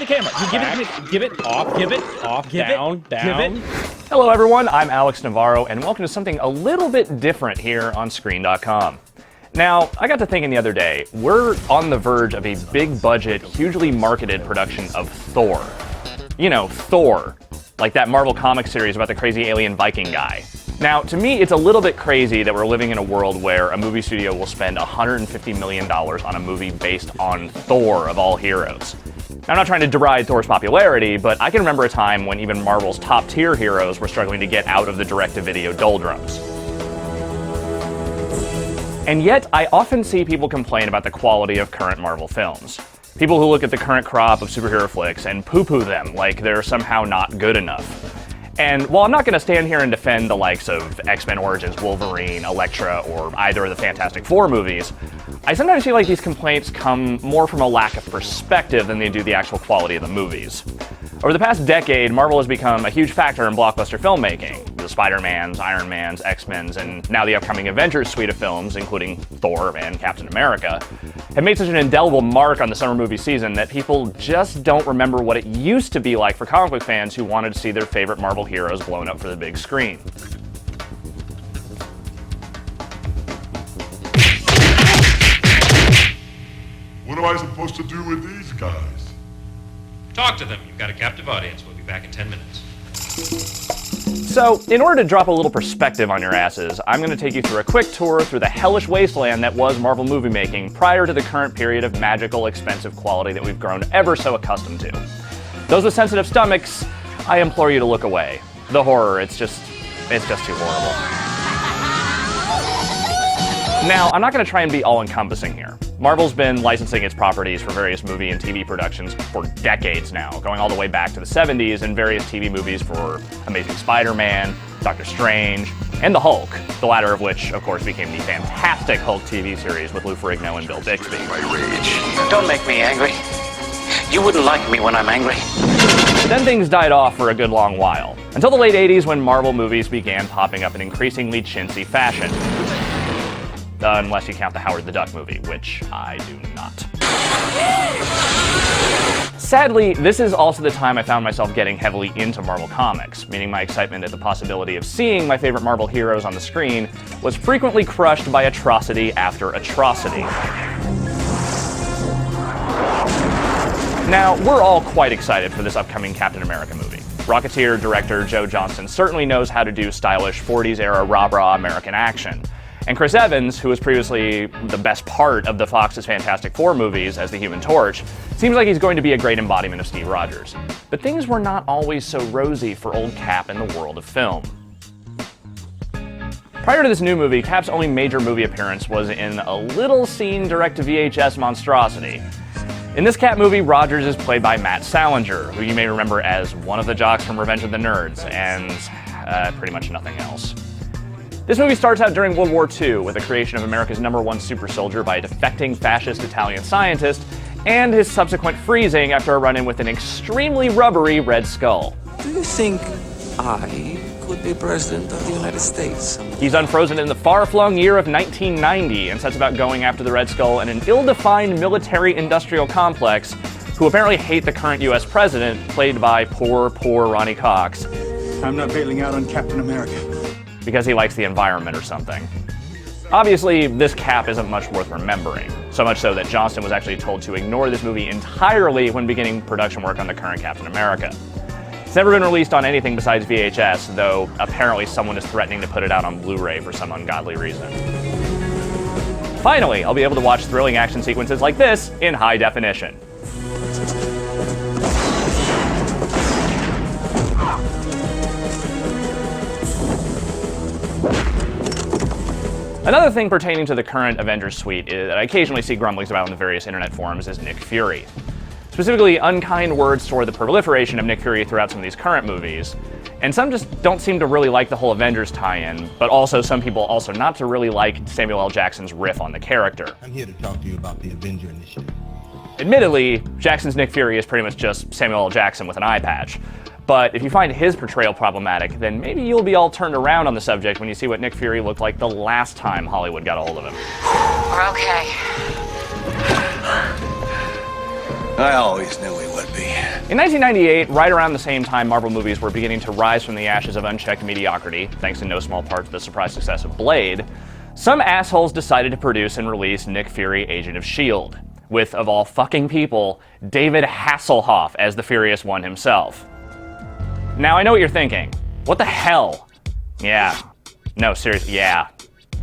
the camera. Give it off, down. Hello everyone, I'm Alex Navarro, and welcome to something a little bit different here on Screen.com. Now, I got to thinking the other day, we're on the verge of a big budget, hugely marketed production of Thor. You know, Thor. Like that Marvel comic series about the crazy alien Viking guy. Now, to me, it's a little bit crazy that we're living in a world where a movie studio will spend $150 million on a movie based on Thor of all heroes. Now, I'm not trying to deride Thor's popularity, but I can remember a time when even Marvel's top-tier heroes were struggling to get out of the direct-to-video doldrums. And yet, I often see people complain about the quality of current Marvel films. People who look at the current crop of superhero flicks and poo-poo them like they're somehow not good enough. And while I'm not going to stand here and defend the likes of X-Men Origins Wolverine, Elektra, or either of the Fantastic Four movies, I sometimes feel like these complaints come more from a lack of perspective than they do the actual quality of the movies. Over the past decade, Marvel has become a huge factor in blockbuster filmmaking. The Spider-Mans, Iron Mans, X-Men's, and now the upcoming Avengers suite of films, including Thor and Captain America, have made such an indelible mark on the summer movie season that people just don't remember what it used to be like for comic book fans who wanted to see their favorite Marvel heroes blown up for the big screen. What am I supposed to do with these guys? Talk to them. You've got a captive audience. We'll be back in 10 minutes. So, in order to drop a little perspective on your asses, I'm going to take you through a quick tour through the hellish wasteland that was Marvel movie making prior to the current period of magical, expensive quality that we've grown ever so accustomed to. Those with sensitive stomachs, I implore you to look away. The horror, it's just too horrible. Now, I'm not going to try and be all-encompassing here. Marvel's been licensing its properties for various movie and TV productions for decades now, going all the way back to the 70s and various TV movies for Amazing Spider-Man, Doctor Strange, and the Hulk, the latter of which, of course, became the fantastic Hulk TV series with Lou Ferrigno and Bill Bixby. My rage. Don't make me angry. You wouldn't like me when I'm angry. Then things died off for a good long while, until the late 80s when Marvel movies began popping up in increasingly chintzy fashion. Unless you count the Howard the Duck movie, which I do not. Sadly, this is also the time I found myself getting heavily into Marvel Comics, meaning my excitement at the possibility of seeing my favorite Marvel heroes on the screen was frequently crushed by atrocity after atrocity. Now, we're all quite excited for this upcoming Captain America movie. Rocketeer director Joe Johnston certainly knows how to do stylish 40s-era rah-rah American action. And Chris Evans, who was previously the best part of the Fox's Fantastic Four movies as the Human Torch, seems like he's going to be a great embodiment of Steve Rogers. But things were not always so rosy for old Cap in the world of film. Prior to this new movie, Cap's only major movie appearance was in a little-seen direct-to-VHS monstrosity. In this Cap movie, Rogers is played by Matt Salinger, who you may remember as one of the jocks from Revenge of the Nerds, and pretty much nothing else. This movie starts out during World War II with the creation of America's #1 super soldier by a defecting fascist Italian scientist, and his subsequent freezing after a run-in with an extremely rubbery Red Skull. Do you think I could be president of the United States? He's unfrozen in the far-flung year of 1990 and sets about going after the Red Skull in an ill-defined military-industrial complex who apparently hate the current US president, played by poor Ronnie Cox. I'm not bailing out on Captain America. Because he likes the environment or something. Obviously, this Cap isn't much worth remembering, so much so that Johnston was actually told to ignore this movie entirely when beginning production work on the current Captain America. It's never been released on anything besides VHS, though apparently someone is threatening to put it out on Blu-ray for some ungodly reason. Finally, I'll be able to watch thrilling action sequences like this in high definition. Another thing pertaining to the current Avengers suite that I occasionally see grumblings about on the various internet forums is Nick Fury. Specifically, unkind words toward the proliferation of Nick Fury throughout some of these current movies. And some just don't seem to really like the whole Avengers tie-in, but also some people also not to really like Samuel L. Jackson's riff on the character. I'm here to talk to you about the Avenger Initiative. Admittedly, Jackson's Nick Fury is pretty much just Samuel L. Jackson with an eye patch. But if you find his portrayal problematic, then maybe you'll be all turned around on the subject when you see what Nick Fury looked like the last time Hollywood got a hold of him. We're okay. I always knew he would be. In 1998, right around the same time Marvel movies were beginning to rise from the ashes of unchecked mediocrity, thanks in no small part to the surprise success of Blade, some assholes decided to produce and release Nick Fury, Agent of S.H.I.E.L.D., with, of all fucking people, David Hasselhoff as the Furious One himself. Now, I know what you're thinking. What the hell? Yeah. No, seriously, yeah.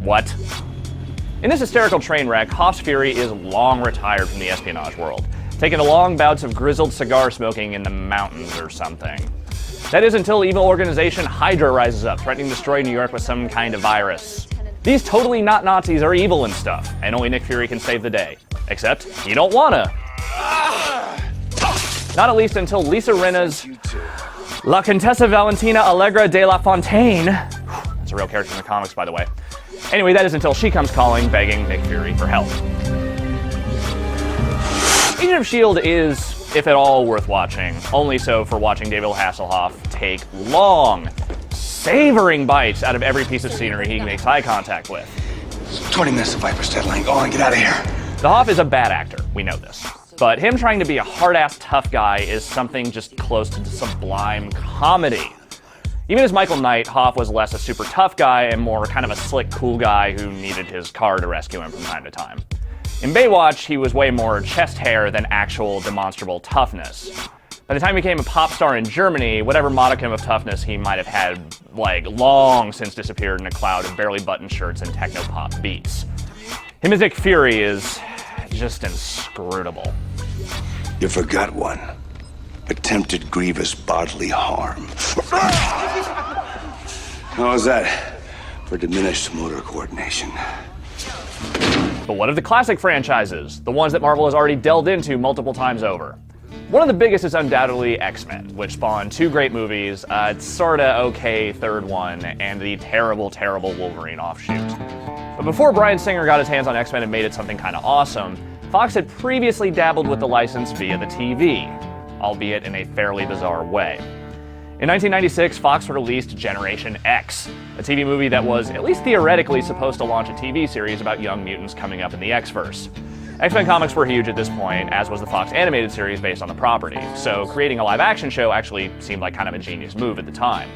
What? In this hysterical train wreck, Hoff's Fury is long retired from the espionage world, taking the long bouts of grizzled cigar smoking in the mountains or something. That is until evil organization Hydra rises up, threatening to destroy New York with some kind of virus. These totally not Nazis are evil and stuff, and only Nick Fury can save the day. Except, he don't wanna. Not at least until Lisa Rinna's La Contessa Valentina Allegra de la Fontaine. That's a real character in the comics, by the way. Anyway, that is until she comes calling, begging Nick Fury for help. Agent of S.H.I.E.L.D. is, if at all, worth watching. Only so for watching David Hasselhoff take long, savoring bites out of every piece of scenery he makes eye contact with. 20 minutes of Viper's deadline. Go on, get out of here. The Hoff is a bad actor, we know this. But him trying to be a hard-ass tough guy is something just close to sublime comedy. Even as Michael Knight, Hoff was less a super tough guy and more kind of a slick, cool guy who needed his car to rescue him from time to time. In Baywatch, he was way more chest hair than actual demonstrable toughness. By the time he became a pop star in Germany, whatever modicum of toughness he might have had, long since disappeared in a cloud of barely buttoned shirts and techno-pop beats. Him as Nick Fury is just inscrutable. You forgot one. Attempted grievous bodily harm. How was that for diminished motor coordination? But what of the classic franchises? The ones that Marvel has already delved into multiple times over? One of the biggest is undoubtedly X-Men, which spawned 2 great movies, a sorta okay third one, and the terrible, terrible Wolverine offshoot. But before Bryan Singer got his hands on X-Men and made it something kinda awesome, Fox had previously dabbled with the license via the TV, albeit in a fairly bizarre way. In 1996, Fox released Generation X, a TV movie that was, at least theoretically, supposed to launch a TV series about young mutants coming up in the X-verse. X-Men comics were huge at this point, as was the Fox animated series based on the property, so creating a live-action show actually seemed like kind of a genius move at the time.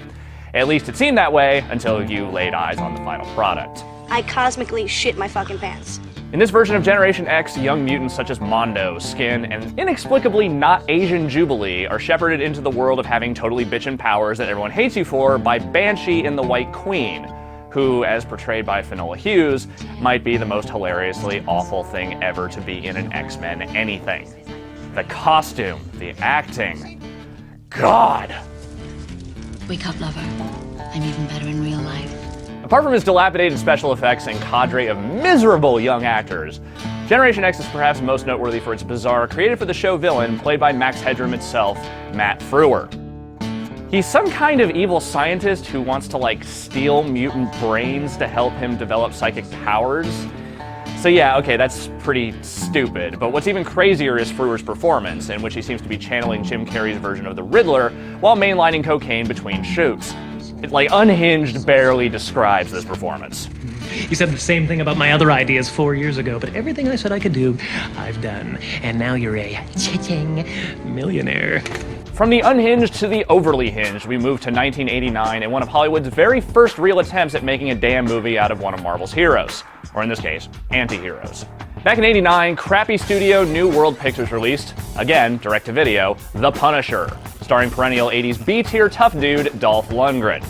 At least it seemed that way until you laid eyes on the final product. I cosmically shit my fucking pants. In this version of Generation X, young mutants such as Mondo, Skin, and inexplicably not Asian Jubilee are shepherded into the world of having totally bitchin' powers that everyone hates you for by Banshee and the White Queen, who, as portrayed by Finola Hughes, might be the most hilariously awful thing ever to be in an X-Men anything. The costume, the acting, God! Wake up, lover. I'm even better in real life. Apart from his dilapidated special effects and cadre of miserable young actors, Generation X is perhaps most noteworthy for its bizarre, created-for-the-show villain, played by Max Headroom itself, Matt Frewer. He's some kind of evil scientist who wants to, steal mutant brains to help him develop psychic powers. So yeah, okay, that's pretty stupid, but what's even crazier is Frewer's performance, in which he seems to be channeling Jim Carrey's version of the Riddler while mainlining cocaine between shoots. Unhinged barely describes this performance. You said the same thing about my other ideas 4 years ago, but everything I said I could do, I've done. And now you're a cha-ching millionaire. From the unhinged to the overly hinged, we move to 1989 and one of Hollywood's very first real attempts at making a damn movie out of one of Marvel's heroes. Or in this case, anti-heroes. Back in '89, crappy studio New World Pictures released, again, direct-to-video, The Punisher, starring perennial 80s B-tier tough dude Dolph Lundgren.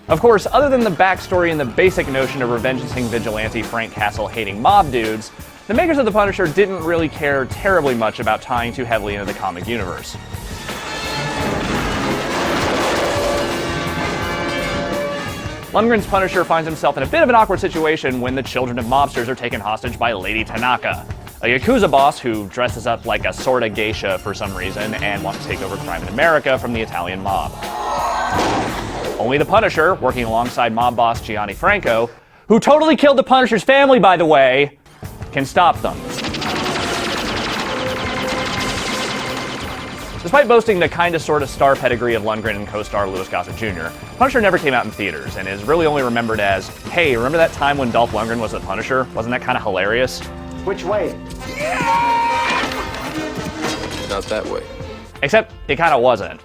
Of course, other than the backstory and the basic notion of revengeancing vigilante Frank Castle hating mob dudes, the makers of The Punisher didn't really care terribly much about tying too heavily into the comic universe. Lundgren's Punisher finds himself in a bit of an awkward situation when the children of mobsters are taken hostage by Lady Tanaka, a Yakuza boss who dresses up like a sorta geisha for some reason and wants to take over crime in America from the Italian mob. Only the Punisher, working alongside mob boss Gianni Franco, who totally killed the Punisher's family, by the way, can stop them. Despite boasting the kinda sorta star pedigree of Lundgren and co-star Louis Gossett Jr., Punisher never came out in theaters and is really only remembered as, hey, remember that time when Dolph Lundgren was the Punisher? Wasn't that kinda hilarious? Which way? out that way. Except it kind of wasn't.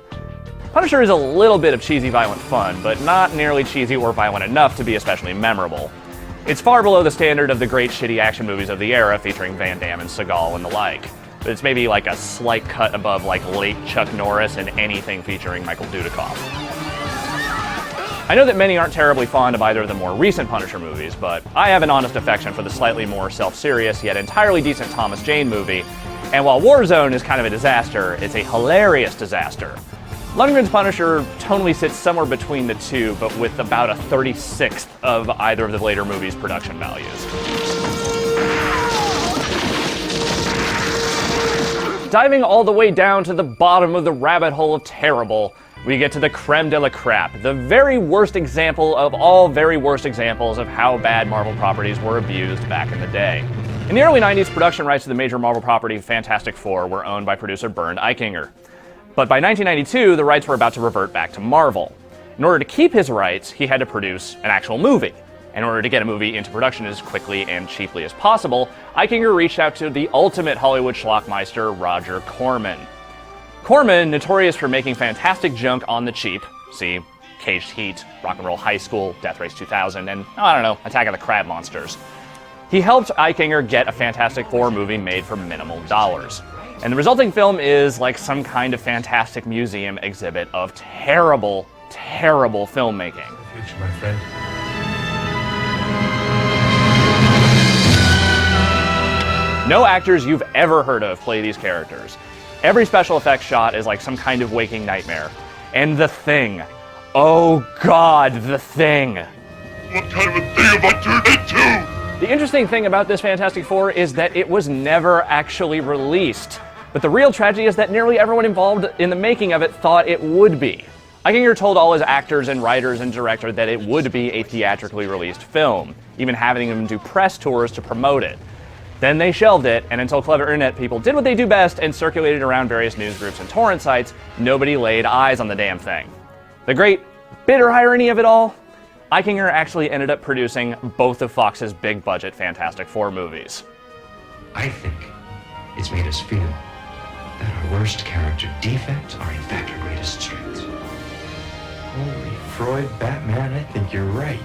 Punisher is a little bit of cheesy violent fun, but not nearly cheesy or violent enough to be especially memorable. It's far below the standard of the great shitty action movies of the era featuring Van Damme and Seagal and the like. But it's maybe like a slight cut above like late Chuck Norris and anything featuring Michael Dudikoff. I know that many aren't terribly fond of either of the more recent Punisher movies, but I have an honest affection for the slightly more self-serious yet entirely decent Thomas Jane movie, and while Warzone is kind of a disaster, it's a hilarious disaster. Lundgren's Punisher tonally sits somewhere between the two, but with about a 36th of either of the later movies' production values. Diving all the way down to the bottom of the rabbit hole of terrible, we get to the creme de la crap, the very worst example of all very worst examples of how bad Marvel properties were abused back in the day. In the early 90s, production rights to the major Marvel property Fantastic Four were owned by producer Bernd Eichinger. But by 1992, the rights were about to revert back to Marvel. In order to keep his rights, he had to produce an actual movie. In order to get a movie into production as quickly and cheaply as possible, Eichinger reached out to the ultimate Hollywood schlockmeister, Roger Corman. Corman, notorious for making fantastic junk on the cheap, see Caged Heat, Rock and Roll High School, Death Race 2000, and, I don't know, Attack of the Crab Monsters. He helped Eichinger get a Fantastic Four movie made for minimal dollars. And the resulting film is like some kind of Fantastic Museum exhibit of terrible, terrible filmmaking. Future, my friend. No actors you've ever heard of play these characters. Every special effects shot is like some kind of waking nightmare. And the Thing. Oh God, the Thing. What kind of a thing have I turned into? The interesting thing about this Fantastic Four is that it was never actually released. But the real tragedy is that nearly everyone involved in the making of it thought it would be. Eichinger told all his actors and writers and director that it would be a theatrically released film, even having them do press tours to promote it. Then they shelved it, and until clever internet people did what they do best and circulated around various news groups and torrent sites, nobody laid eyes on the damn thing. The great bitter irony of it all? Eichinger actually ended up producing both of Fox's big-budget Fantastic Four movies. I think it's made us feel that our worst character defects are in fact our greatest strengths. Holy Freud, Batman, I think you're right.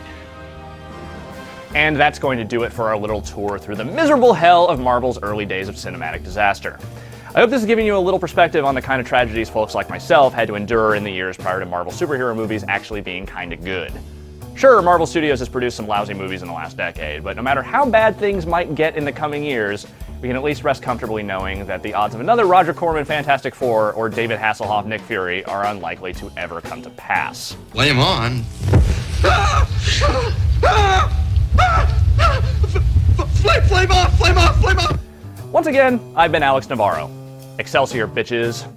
And that's going to do it for our little tour through the miserable hell of Marvel's early days of cinematic disaster. I hope this is giving you a little perspective on the kind of tragedies folks like myself had to endure in the years prior to Marvel superhero movies actually being kinda good. Sure, Marvel Studios has produced some lousy movies in the last decade, but no matter how bad things might get in the coming years, we can at least rest comfortably knowing that the odds of another Roger Corman Fantastic Four or David Hasselhoff Nick Fury are unlikely to ever come to pass. Flame on. Flame off! Flame off! Flame off! Once again, I've been Alex Navarro. Excelsior, bitches.